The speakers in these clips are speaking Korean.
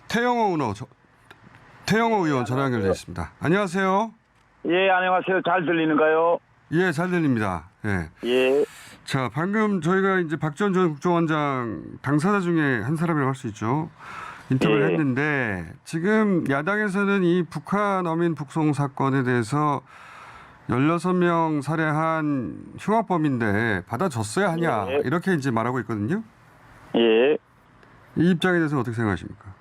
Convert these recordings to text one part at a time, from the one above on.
태영호 의원 전화 연결되어 있습니다. 안녕하세요. 예, 안녕하세요. 잘 들리는가요? 예, 잘 들립니다. 예. 예. 자, 방금 저희가 이제 박지원 전 국정원장 당사자 중에 한 사람이라고 할 수 있죠. 인터뷰를 예. 했는데 지금 야당에서는 이 북한 어민 북송 사건에 대해서 16명 살해한 흉악범인데 받아줬어야 하냐 예. 이렇게 이제 말하고 있거든요. 예. 이 입장에 대해서는 어떻게 생각하십니까?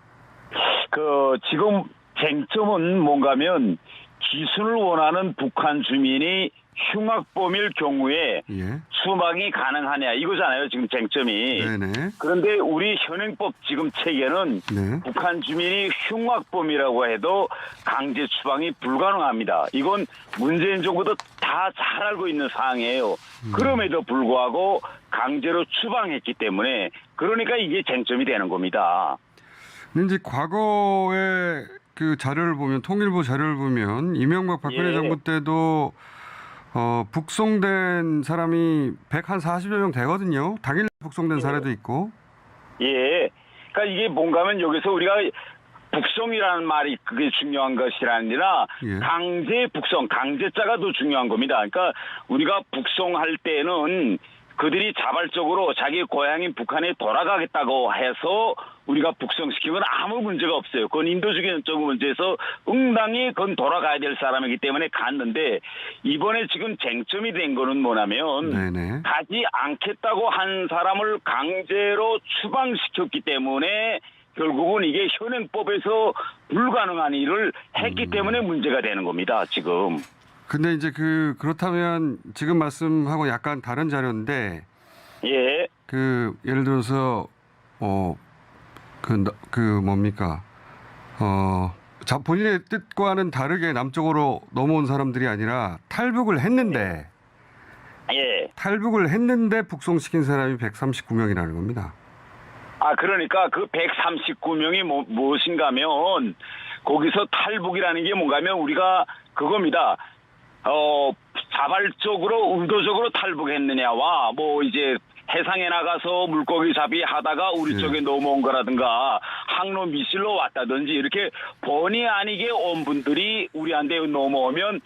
지금 쟁점은 뭔가면 기순을 원하는 북한 주민이 흉악범일 경우에 예. 추방이 가능하냐 이거잖아요. 지금 쟁점이. 네네. 그런데 우리 현행법 지금 체계는 네. 북한 주민이 흉악범이라고 해도 강제 추방이 불가능합니다. 이건 문재인 정부도 다 잘 알고 있는 사항이에요. 그럼에도 불구하고 강제로 추방했기 때문에 그러니까 이게 쟁점이 되는 겁니다. 근데 이제 과거의 그 자료를 보면 통일부 자료를 보면 이명박 박근혜 예. 정부 때도 북송된 사람이 140여 명 되거든요. 당일 북송된 사례도 있고. 예. 그러니까 이게 뭔가면 여기서 우리가 북송이라는 말이 그게 중요한 것이 아니라 예. 강제 북송, 강제자가 더 중요한 겁니다. 그러니까 우리가 북송할 때는 그들이 자발적으로 자기 고향인 북한에 돌아가겠다고 해서 우리가 북송시키면 아무 문제가 없어요. 그건 인도주의적 문제에서 응당히 그건 돌아가야 될 사람이기 때문에 갔는데 이번에 지금 쟁점이 된 거는 뭐냐면 네네. 가지 않겠다고 한 사람을 강제로 추방시켰기 때문에 결국은 이게 현행법에서 불가능한 일을 했기 때문에 문제가 되는 겁니다. 지금. 근데 이제 그렇다면 지금 말씀하고 약간 다른 자료인데 예. 예를 들어서 뭡니까? 본인의 뜻과는 다르게 남쪽으로 넘어온 사람들이 아니라 탈북을 했는데 예. 탈북을 했는데 북송시킨 사람이 139명이라는 겁니다. 그러니까 그 139명이 무엇인가 하면 거기서 탈북이라는 게 뭔가 하면 우리가 그겁니다. 자발적으로 의도적으로 탈북했느냐와 이제 해상에 나가서 물고기 잡이 하다가 우리 쪽에 넘어온 거라든가 항로 미실로 왔다든지 이렇게 본의 아니게 온 분들이 우리한테 넘어오면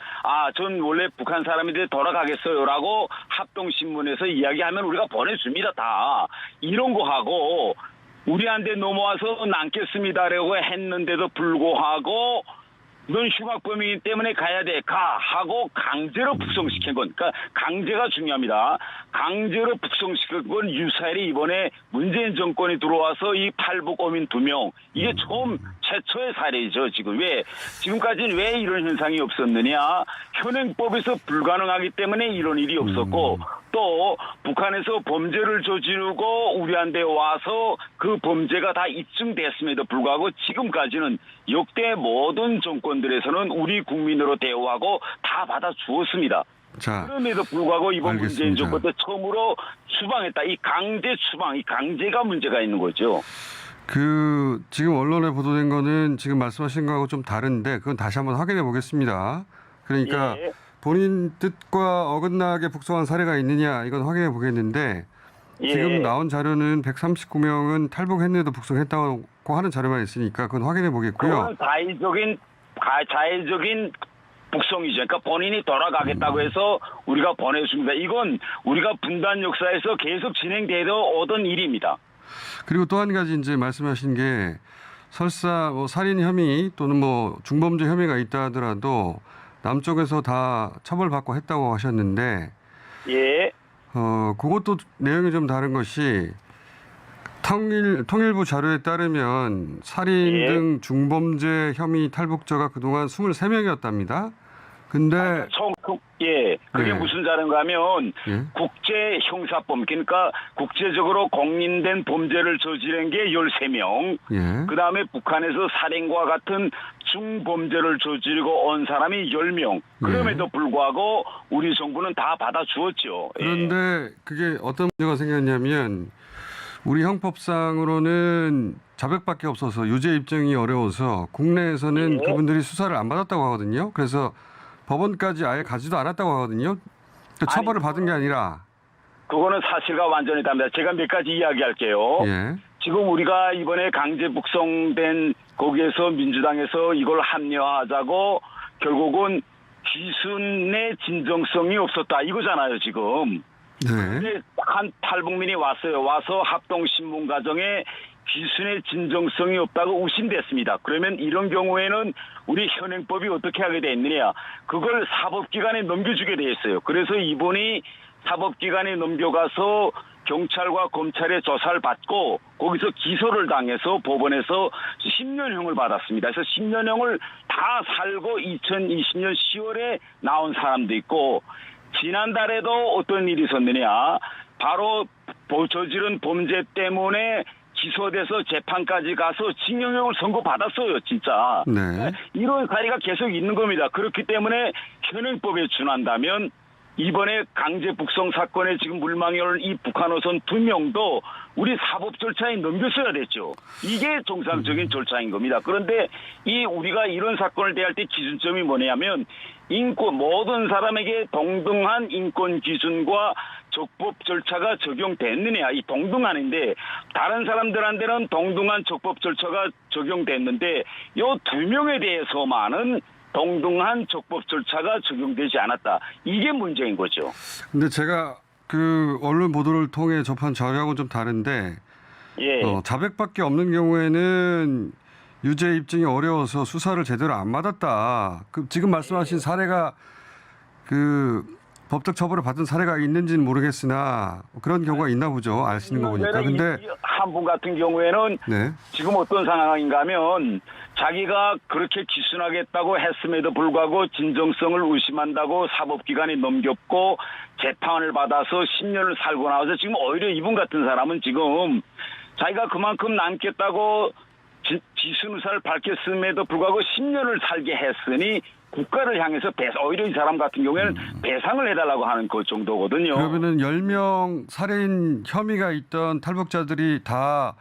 전 원래 북한 사람인데 돌아가겠어요라고 합동신문에서 이야기하면 우리가 보내줍니다. 다 이런 거 하고 우리한테 넘어와서 남겠습니다라고 했는데도 불구하고 넌 흉악범이기 때문에 가야 돼. 하고 강제로 북송시킨 건. 그러니까 강제가 중요합니다. 강제로 북송시킨 건 유사일이 이번에 문재인 정권이 들어와서 이 탈북 어민 2명. 이게 최초의 사례죠. 지금까지는 왜 이런 현상이 없었느냐. 현행법에서 불가능하기 때문에 이런 일이 없었고 또 북한에서 범죄를 저지르고 우리한테 와서 그 범죄가 다 입증됐음에도 불구하고 지금까지는 역대 모든 정권들에서는 우리 국민으로 대우하고 다 받아주었습니다. 자, 그럼에도 불구하고 이번 알겠습니다. 문재인 정권 때 처음으로 추방했다. 이 강제 추방, 이 강제가 문제가 있는 거죠. 지금 언론에 보도된 거는 지금 말씀하신 거하고 좀 다른데 그건 다시 한번 확인해 보겠습니다. 그러니까 예. 본인 뜻과 어긋나게 북송한 사례가 있느냐 이건 확인해 보겠는데 예. 지금 나온 자료는 139명은 탈북했는데도 북송했다고 하는 자료만 있으니까 그건 확인해 보겠고요. 그건 자의적인 북송이죠. 그러니까 본인이 돌아가겠다고 해서 우리가 보내줍니다. 이건 우리가 분단 역사에서 계속 진행되어 오던 일입니다. 그리고 또 한 가지 이제 말씀하신 게 설사 살인 혐의 또는 중범죄 혐의가 있다 하더라도 남쪽에서 다 처벌받고 했다고 하셨는데 예. 그것도 내용이 좀 다른 것이 통일부 자료에 따르면 살인 예. 등 중범죄 혐의 탈북자가 그동안 23명이었답니다. 근데 그게 네. 무슨 자료인가 하면 예. 국제 형사법 그러니까 국제적으로 공인된 범죄를 저지른 게 13명. 예. 그다음에 북한에서 살인과 같은 중범죄를 저지르고 온 사람이 10명. 그럼에도 불구하고 우리 정부는 다 받아주었죠. 그런데 그게 어떤 문제가 생겼냐면 우리 형법상으로는 자백밖에 없어서 유죄 입증이 어려워서 국내에서는 그분들이 수사를 안 받았다고 하거든요. 그래서 법원까지 아예 가지도 않았다고 하거든요. 처벌을 받은 게 아니라. 그거는 사실과 완전히 다릅니다. 제가 몇 가지 이야기할게요. 예. 지금 우리가 이번에 강제 북송된 거기에서 민주당에서 이걸 합리화하자고 결국은 기순의 진정성이 없었다 이거잖아요 지금. 네. 근데 한 탈북민이 왔어요. 와서 합동신문 과정에 기순의 진정성이 없다고 의심됐습니다. 그러면 이런 경우에는 우리 현행법이 어떻게 하게 돼 있느냐. 그걸 사법기관에 넘겨주게 돼 있어요. 그래서 이분이 사법기관에 넘겨가서 경찰과 검찰의 조사를 받고 거기서 기소를 당해서 법원에서 10년형을 받았습니다. 그래서 10년형을 다 살고 2020년 10월에 나온 사람도 있고 지난달에도 어떤 일이 있었느냐. 바로 저지른 범죄 때문에 기소돼서 재판까지 가서 징역형을 선고받았어요. 진짜. 네. 이런 사례가 계속 있는 겁니다. 그렇기 때문에 현행법에 준한다면 이번에 강제 북송 사건에 지금 물망에 오른 이 북한어선 2명도 우리 사법 절차에 넘겼어야 됐죠. 이게 정상적인 절차인 겁니다. 그런데 우리가 이런 사건을 대할 때 기준점이 뭐냐면 모든 사람에게 동등한 인권 기준과 적법 절차가 적용됐느냐. 이 동등한인데 다른 사람들한테는 동등한 적법 절차가 적용됐는데 이 2명에 대해서만은 동등한 적법 절차가 적용되지 않았다. 이게 문제인 거죠. 근데 제가 그 언론 보도를 통해 접한 자료하고는 좀 다른데 예. 자백밖에 없는 경우에는 유죄 입증이 어려워서 수사를 제대로 안 받았다. 지금 말씀하신 사례가 그 법적 처벌을 받은 사례가 있는지는 모르겠으나 그런 경우가 있나 보죠. 아시는 거 보니까. 근데 한 분 같은 경우에는 네. 지금 어떤 상황인가 하면 자기가 그렇게 기순하겠다고 했음에도 불구하고 진정성을 의심한다고 사법기관에 넘겼고 재판을 받아서 10년을 살고 나와서 지금 오히려 이분 같은 사람은 지금 자기가 그만큼 남겠다고 지순 의사를 밝혔음에도 불구하고 10년을 살게 했으니 국가를 향해서 오히려 이 사람 같은 경우에는 배상을 해달라고 하는 그 정도거든요. 그러면은 10명 살인 혐의가 있던 탈북자들이 다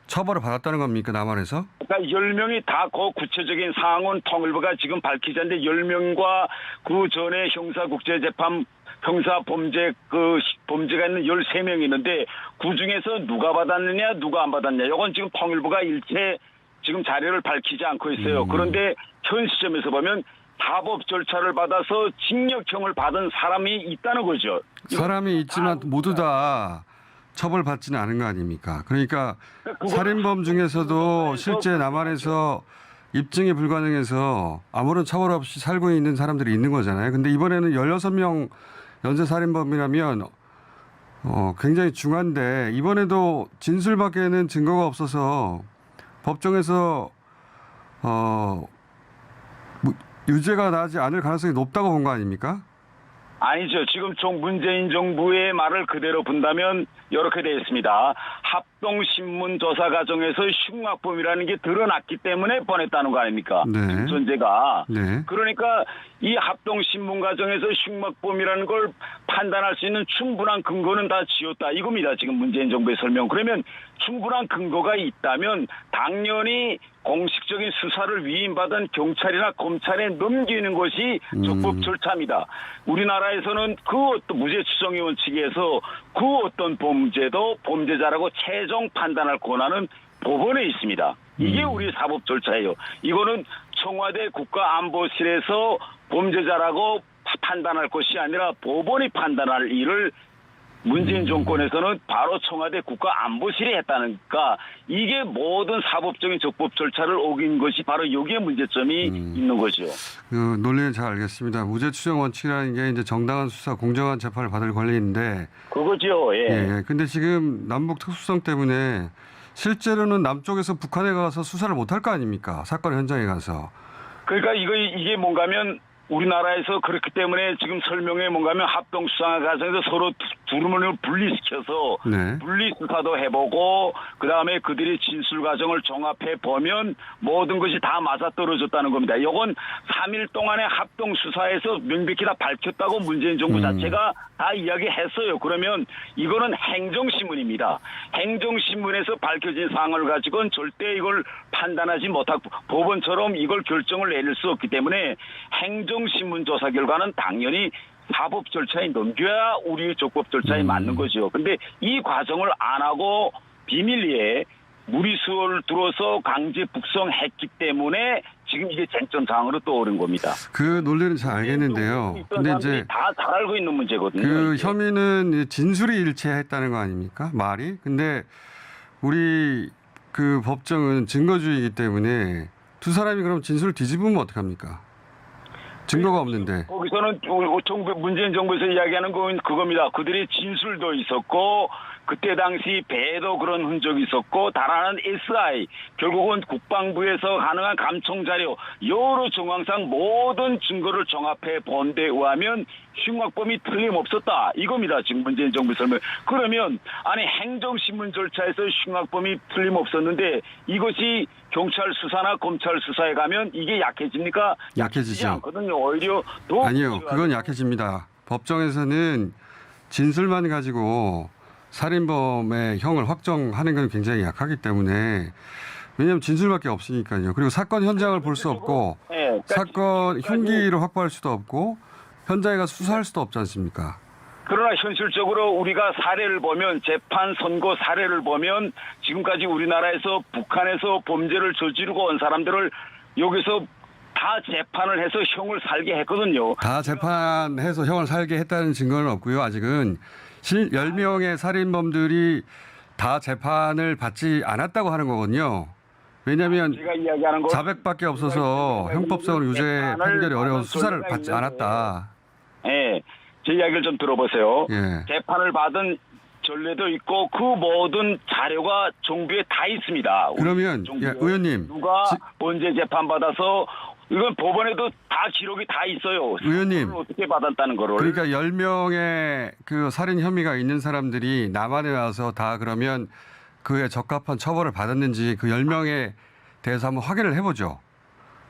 처벌을 받았다는 겁니까, 남한에서? 그러니까 10명이 다 그 구체적인 상황은 통일부가 지금 밝히지 않는데 10명과 그 전에 형사국제재판 형사 범죄가 있는 13명이 있는데 그 중에서 누가 받았느냐 누가 안 받았느냐 이건 지금 통일부가 일체 지금 자료를 밝히지 않고 있어요. 그런데 현 시점에서 보면 사법 절차를 받아서 징역형을 받은 사람이 있다는 거죠. 사람이 있지만 모두 다 처벌받지는 않은 거 아닙니까? 그러니까 살인범 중에서도 실제 남한에서 입증이 불가능해서 아무런 처벌 없이 살고 있는 사람들이 있는 거잖아요. 근데 이번에는 16명 연쇄살인범이라면 굉장히 중한데 이번에도 진술밖에는 증거가 없어서 법정에서 유죄가 나지 않을 가능성이 높다고 본 거 아닙니까? 아니죠. 지금 문재인 정부의 말을 그대로 본다면 이렇게 되어 있습니다. 합동신문 조사 과정에서 흉악범이라는 게 드러났기 때문에 보냈다는 거 아닙니까? 네. 전제가. 네. 그러니까 이 합동신문 과정에서 흉악범이라는 걸 판단할 수 있는 충분한 근거는 다 지었다. 이겁니다. 지금 문재인 정부의 설명. 그러면 충분한 근거가 있다면 당연히 공식적인 수사를 위임받은 경찰이나 검찰에 넘기는 것이 적법 절차입니다. 우리나라에서는 그 어떤 무죄 추정의 원칙에서 그 어떤 범죄도 범죄자라고 최종 판단할 권한은 법원에 있습니다. 이게 우리 사법 절차예요. 이거는 청와대 국가안보실에서 범죄자라고 판단할 것이 아니라 법원이 판단할 일을 문재인 정권에서는 바로 청와대 국가안보실이 했다니까 이게 모든 사법적인 적법 절차를 어긴 것이 바로 여기에 문제점이 있는 거죠. 그 논리는 잘 알겠습니다. 무죄 추정 원칙이라는 게 이제 정당한 수사, 공정한 재판을 받을 권리인데 그거죠. 예. 예. 근데 지금 남북 특수성 때문에 실제로는 남쪽에서 북한에 가서 수사를 못할 거 아닙니까? 사건 현장에 가서. 그러니까 이게 뭔가면 우리나라에서 그렇기 때문에 지금 설명에 뭔가면 합동수사 과정에서 서로 두루뭉을 분리시켜서 네. 분리수사도 해보고 그다음에 그들의 진술 과정을 종합해 보면 모든 것이 다 맞아떨어졌다는 겁니다. 이건 3일 동안의 합동수사에서 명백히 다 밝혔다고 문재인 정부 자체가 다 이야기했어요. 그러면 이거는 행정신문입니다. 행정신문에서 밝혀진 사항을 가지고는 절대 이걸 판단하지 못하고 법원처럼 이걸 결정을 내릴 수 없기 때문에 행정신문 조사 결과는 당연히 사법 절차에 넘겨야 우리 적법 절차에 맞는 거죠. 근데 이 과정을 안 하고 비밀리에 무리수를 들어서 강제 북송했기 때문에 지금 이게 쟁점 사항으로 떠오른 겁니다. 그 논리는 잘 알겠는데요. 근데 이제 다 잘 알고 있는 문제거든요. 그 이게. 혐의는 진술이 일치했다는 거 아닙니까? 말이. 근데 우리 그 법정은 증거주의이기 때문에 두 사람이 그럼 진술을 뒤집으면 어떡합니까? 증거가 없는데. 거기서는 문재인 정부에서 이야기하는 건 그겁니다. 그들의 진술도 있었고 그때 당시 배에도 그런 흔적이 있었고 달아난 SI 결국은 국방부에서 가능한 감청 자료 여러 정황상 모든 증거를 종합해 본 데 의하면 흉악범이 틀림없었다 이겁니다. 지금 문재인 정부 설명. 그러면 아니 행정신문 절차에서 흉악범이 틀림없었는데 이것이 경찰 수사나 검찰 수사에 가면 이게 약해집니까? 약해지죠. 않거든요. 오히려 더 아니요. 그건 약해집니다. 법정에서는 진술만 가지고 살인범의 형을 확정하는 건 굉장히 약하기 때문에 왜냐하면 진술밖에 없으니까요. 그리고 사건 현장을 볼 수 없고 네, 사건 흉기를 확보할 수도 없고 현장에 가서 수사할 수도 없지 않습니까? 그러나 현실적으로 우리가 사례를 보면 재판 선고 사례를 보면 지금까지 우리나라에서 북한에서 범죄를 저지르고 온 사람들을 여기서 다 재판을 해서 형을 살게 했거든요. 다 재판해서 형을 살게 했다는 증거는 없고요. 아직은 10명의 살인범들이 다 재판을 받지 않았다고 하는 거거든요. 왜냐하면 제가 이야기하는 건 자백밖에 없어서 형법상으로 유죄 판결이 어려워서 수사를 받지 않았다. 예, 제 이야기를 좀 들어보세요. 예. 재판을 받은 전례도 있고 그 모든 자료가 정부에 다 있습니다. 그러면 정부에. 의원님. 누가 언제 재판 받아서 이건 법원에도 다 기록이 다 있어요. 의원님. 어떻게 받았다는 거를. 그러니까 10명의 그 살인 혐의가 있는 사람들이 남한에 와서 다 그러면 그에 적합한 처벌을 받았는지 그 10명에 대해서 한번 확인을 해보죠.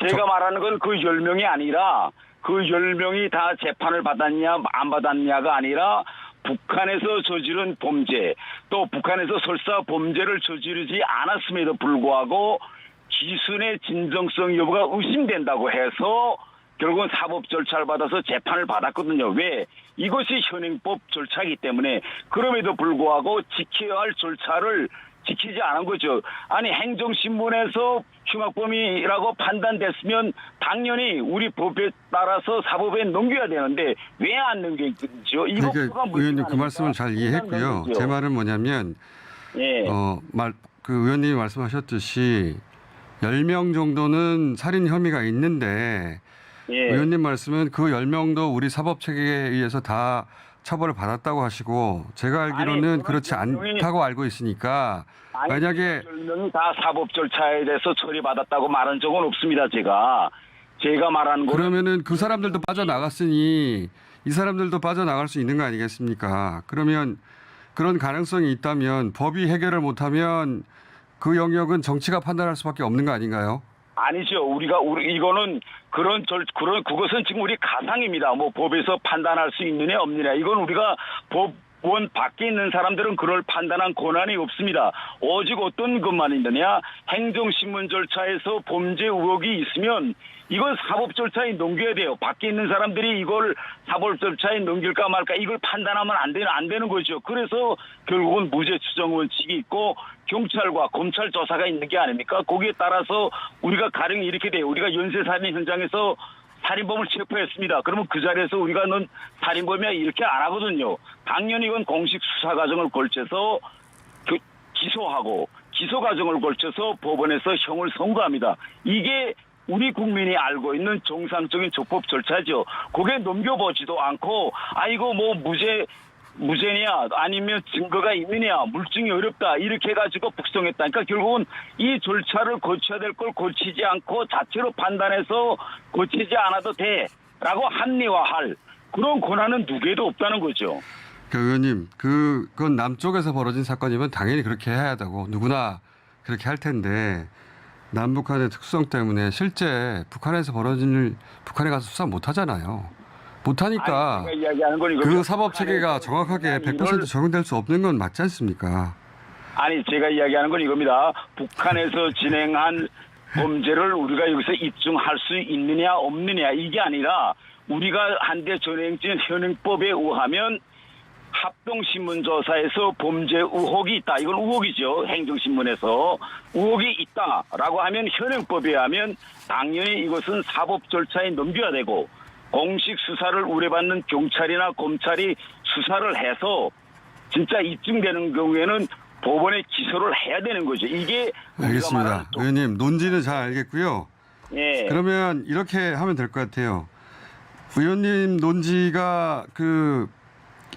제가 말하는 건 그 10명이 아니라 그 10명이 다 재판을 받았냐 안 받았냐가 아니라 북한에서 저지른 범죄 또 북한에서 설사 범죄를 저지르지 않았음에도 불구하고 기순의 진정성 여부가 의심된다고 해서 결국은 사법 절차를 받아서 재판을 받았거든요. 왜? 이것이 현행법 절차이기 때문에 그럼에도 불구하고 지켜야 할 절차를 지키지 않은 거죠. 아니 행정신문에서 흉악범이라고 판단됐으면 당연히 우리 법에 따라서 사법에 넘겨야 되는데 왜 안 넘겨지죠? 그러니까 의원님 그 말씀은 잘 이해했고요. 제 말은 뭐냐면 예. 그 의원님이 말씀하셨듯이 10명 정도는 살인 혐의가 있는데 예. 의원님 말씀은 그 10명도 우리 사법체계에 의해서 다 처벌을 받았다고 하시고 제가 알기로는 아니, 그렇지 않다고 알고 있으니까 만약에 10명이 다 사법 절차에 대해서 처리받았다고 말한 적은 없습니다. 제가 말하는 건 그러면은 그 사람들도 빠져나갔으니 이 사람들도 빠져나갈 수 있는 거 아니겠습니까? 그러면 그런 가능성이 있다면 법이 해결을 못하면 그 영역은 정치가 판단할 수밖에 없는 거 아닌가요? 아니죠. 이거는 그것은 지금 우리 가상입니다. 뭐 법에서 판단할 수 있느냐 없느냐. 이건 우리가 법원 밖에 있는 사람들은 그걸 판단한 권한이 없습니다. 오직 어떤 것만 있느냐. 행정신문 절차에서 범죄 의혹이 있으면 이건 사법 절차에 넘겨야 돼요. 밖에 있는 사람들이 이걸 사법 절차에 넘길까 말까 이걸 판단하면 안 되는 거죠. 그래서 결국은 무죄 추정 원칙이 있고 경찰과 검찰 조사가 있는 게 아닙니까? 거기에 따라서 우리가 가령이 이렇게 돼요. 우리가 연쇄살인 현장에서 살인범을 체포했습니다. 그러면 그 자리에서 우리가 넌 살인범이야 이렇게 안 하거든요. 당연히 이건 공식 수사 과정을 걸쳐서 기소하고 기소 과정을 걸쳐서 법원에서 형을 선고합니다. 이게 우리 국민이 알고 있는 정상적인 적법 절차죠. 거기에 넘겨보지도 않고 이거 뭐 무죄냐 아니면 증거가 있느냐 물증이 어렵다 이렇게 해가지고 북송했다니까 결국은 이 절차를 거쳐야 될 걸 거치지 않고 자체로 판단해서 거치지 않아도 돼라고 합리화할 그런 권한은 누구에도 없다는 거죠. 그 의원님 그건 남쪽에서 벌어진 사건이면 당연히 그렇게 해야 하다고 누구나 그렇게 할 텐데 남북한의 특수성 때문에 실제 북한에 가서 수사 못 하잖아요. 못 하니까 그 사법 체계가 정확하게 100% 적용될 수 없는 건 맞지 않습니까? 아니 제가 이야기하는 건 이겁니다. 북한에서 진행한 범죄를 우리가 여기서 입증할 수 있느냐 없느냐 이게 아니라 우리가 한때 전행진 현행법에 의하면 합동신문 조사에서 범죄 의혹이 있다. 이건 의혹이죠. 행정신문에서 의혹이 있다라고 하면 현행법에 하면 당연히 이것은 사법 절차에 넘겨야 되고 공식 수사를 의뢰받는 경찰이나 검찰이 수사를 해서 진짜 입증되는 경우에는 법원에 기소를 해야 되는 거죠. 이게 알겠습니다. 의원님 논지는 잘 알겠고요. 예. 그러면 이렇게 하면 될 것 같아요. 의원님 논지가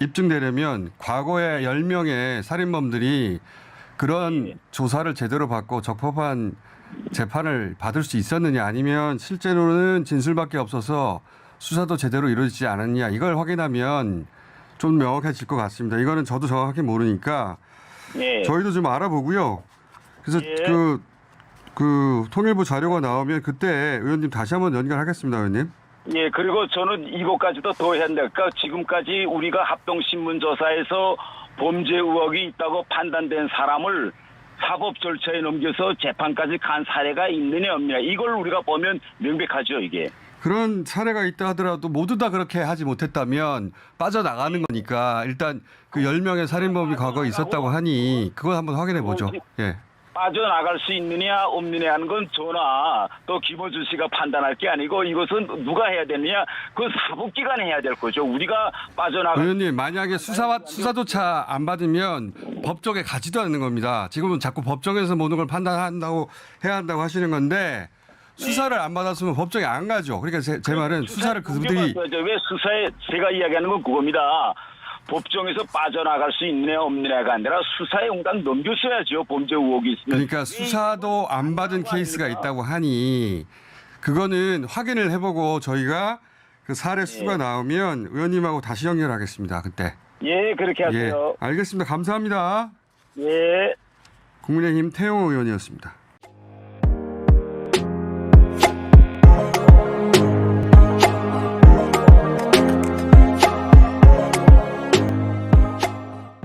입증되려면 과거에 10명의 살인범들이 그런 조사를 제대로 받고 적법한 재판을 받을 수 있었느냐 아니면 실제로는 진술밖에 없어서 수사도 제대로 이루어지지 않았냐 이걸 확인하면 좀 명확해질 것 같습니다. 이거는 저도 정확하게 모르니까 예. 저희도 좀 알아보고요. 그래서 예. 그 통일부 자료가 나오면 그때 의원님 다시 한번 연결하겠습니다, 의원님. 예, 그리고 저는 이것까지도 더 해야 된다. 그러니까 지금까지 우리가 합동신문조사에서 범죄 의혹이 있다고 판단된 사람을 사법 절차에 넘겨서 재판까지 간 사례가 있느냐 없느냐. 이걸 우리가 보면 명백하죠, 이게. 그런 사례가 있다 하더라도 모두 다 그렇게 하지 못했다면 빠져나가는 거니까 일단 그 10명의 살인범이 과거에 있었다고 하니 그거 한번 확인해 보죠. 예. 빠져나갈 수 있느냐 없느냐 하는 건 저나 또 김어준 씨가 판단할 게 아니고 이것은 누가 해야 되느냐 그 사법기관이 해야 될 거죠. 우리가 빠져나갈 의원님 만약에 수사조차 안 받으면 법정에 가지도 않는 겁니다. 지금은 자꾸 법정에서 모든 걸 판단한다고 해야 한다고 하시는 건데 수사를 안 받았으면 법정에 안 가죠. 그러니까 제 말은 수사를 그들이 왜 수사에 제가 이야기하는 건 그겁니다. 법정에서 빠져나갈 수 있느냐 없느냐가 아니라 수사에 응당 넘겼어야죠. 범죄 의혹이 있으면. 그러니까 수사도 안 받은 케이스가 있다고 하니 그거는 확인을 해보고 저희가 그 사례 수가 나오면 의원님하고 다시 연결하겠습니다. 그때. 예, 그렇게 하세요. 예, 알겠습니다. 감사합니다. 예. 국민의힘 태용호 의원이었습니다.